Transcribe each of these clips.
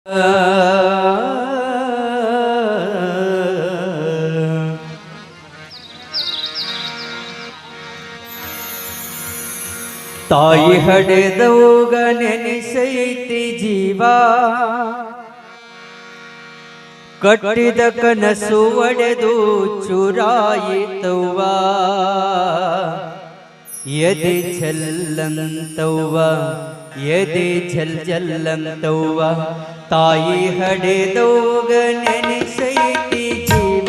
ತಾಯಿ ಹಡೆದೌಗ ನೆನೆಸೈತಿ ಜೀವ, ಕಟ್ಟಿದ ಕನಸು ಒಡೆದು ಚುರಾಯಿತವ್ವ. ಎದೆ ಛಲ್ಲಂತವ್ವ, ಎದೆ ಛಲ್ ಛಲ್ಲಂತವ್ವ. ತಾಯಿ ಹಡೆದೌಗ ನೆನೆಸೈತಿ ಜೀವ,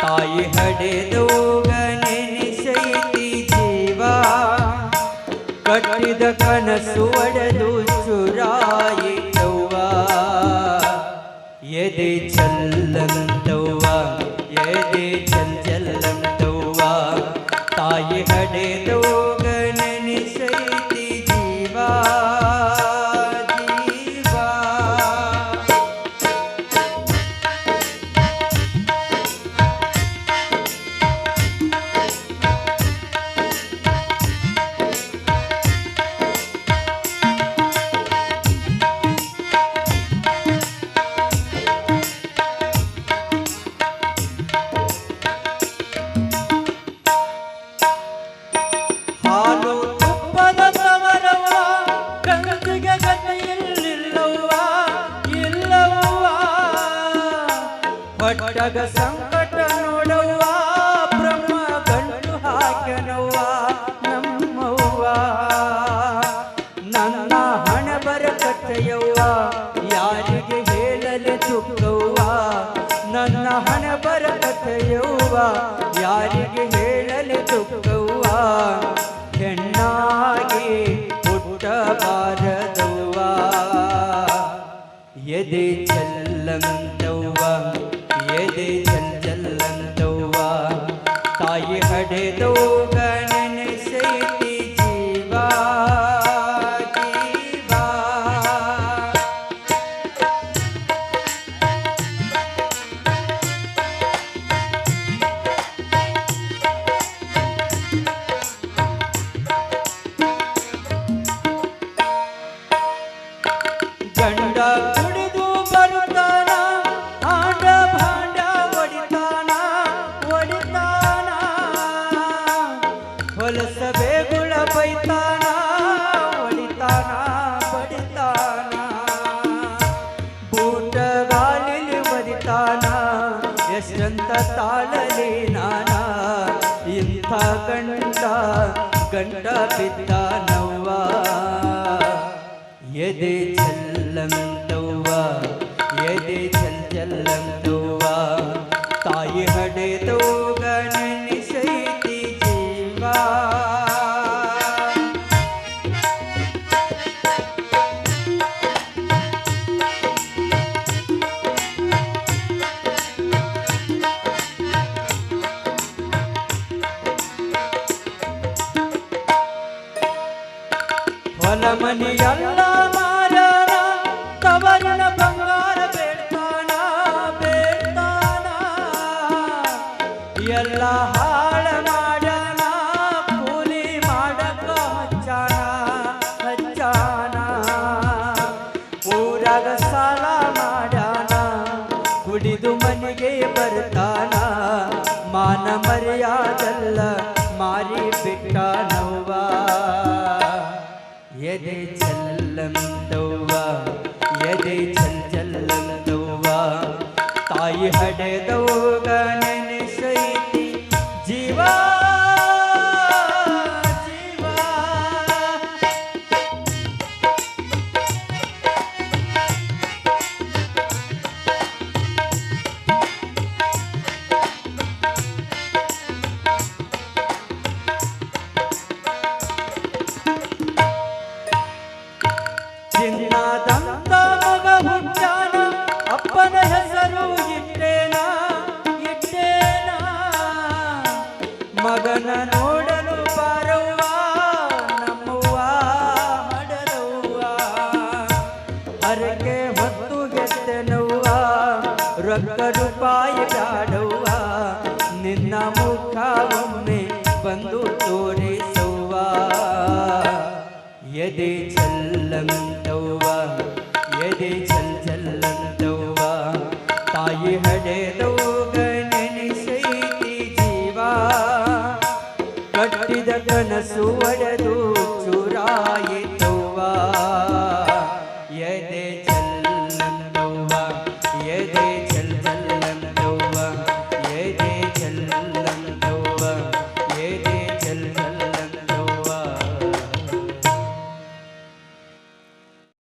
ತಾಯಿ ಹಡೆದೌಗ ನೆನೆಸೈತಿ ಜೀವ. ಕಟ್ಟಿದ ಕನಸು ಒಡೆದು ಚುರಾಯಿತವ್ವ. ಎದೆ ಛಲ್ಲಂತವ್ವ, ಎದೆ ಛಲ್ ಛಲ್ಲಂತವ್ವ. ತಾಯಿ ಹಡೆದೌಗ ನೆನೆಸೈತಿ ಜೀವ, ಜೀವ. ಪಟ್ಟಗ ಸಂಕಟ ನೋಡವ್ವ, ಬ್ರಹ್ಮ ಗಂಟು ಹಾಕ್ಯನವ್ವ ನಮ್ಮವ್ವ. ನನ್ನ ಹಣೆ ಬರಕಟ್ಟೆಯವ್ವ, ಯಾರಿಗೆ ಹೇಳಲು ದುಃಖವ್ವ. ನನ್ನ ಹಣೆ ಬರಕಟ್ಟೆಯವ್ವ, ಯಾರಿಗೆ ಹೇಳಲು ದುಃಖವ್ವ. ಹೆಣ್ಣಾಗಿ ಹುಟ್ಟಬಾರದವ್ವ, ಎದೆ ಛಲ್ಲಂತವ್ವ, ಎದೆ ಛಲ್ ಛಲ್ಲಂತವ್ವ. ತಾಯಿ ಹಡೆದೌಗ ನೆನೆಸೈತಿ ಜೀವ, ಜೀವ. ಗಂಡ ಕುಡಿದು ಬರುತ್ತಾನ, ಆಂಡ ಭಾಂಡ ಒಡಿತಾನ, ಒಡಿತಾನ. ಹೊಲಸ ಬೇಗುಳ ಬೈತಾನ, ಒಡಿತಾನ, ಬಡಿತಾನ. ಬೂಟಗಾಲಿಲಿ ಬರಿತಾನ, ಎಷ್ಟಂತ ತಾಳಲಿ ನಾನ. ಇಂಥ ಗಂಡ ಗಂಡ ಬಿದ್ದಾನವ್ವ. ಎದೆ ಛಲ್ಲಂತವ್ವ, ಎದೆ ಛಲ್ ಛಲ್ಲಂತವ್ವ. ತಾಯಿ ಹಡೆದೌಗ ನೆನೆಸೈತಿ ಜೀವ. ಹೊಲ ಮನೆಯಲ್ಲ ಮಾರನ, ತವರಿನ ಬಂಗಾರ ಬೇಡ್ತಾನ, ಬೇಡ್ತಾನ. ಎಲ್ಲ ಹಾಳ ಮಾಡನ, ಕೂಲಿ ಮಾಡಕ ಹಚ್ಚಾನ, ಹಚ್ಚಾನ. ಊರಾಗ ಸಾಲ ಮಾಡ್ಯಾನ, ಕುಡಿದು ಮನೆಗೆ ಬರ್ತಾನ. ಮಾನ ಮರ್ಯಾದಲ್ಲ ಮಾರಿ ಬಿಟ್ಟಾನವ್ವ. ಎದೆ ಛಲ್ಲಂತವ್ವ, ಎದೆ ಛಲ್ ಛಲ್ಲಂತವ್ವ. ತಾಯಿ ಹಡೆದೌಗ ನೆನೆಸೈತಿ ಜೀವ, ಜೀವ. ಚಿನ್ನದಂತ ಮಗ ಹುಟ್ಟಾನ, ಅಪ್ಪನ ಹೆಸರು ಇಟ್ಟೇನ, ಇಟ್ಟೇನ. ಮಗನ ನೋಡಲು ಬಾರವ್ವ, ನಮ್ಮವ್ವ ಹಡದವ್ವ. ಹರಕೆ ಹೊತ್ತು ಗೆದ್ದೆನವ್ವ, ರೊಕ್ಕ ರೂಪಾಯಿ ಬ್ಯಾಡವ್ವ. ನಿನ್ನ ಮುಖ ಒಮ್ಮೆ ಬಂದು ತೋರಿಸವ್ವ. ಎದೆ ಛಲ್ಲಂತವ್ವ, ಎದೆ ಜಲ್ ಜಲ್ಲಂದವ್ವ ತಾಯಿ ಹಡೆದವ್ಗ ನೆನೆಸೈತಿ ಜೀವ ಕಟ್ಟಿದ ಕನಸು ಒಡೆದು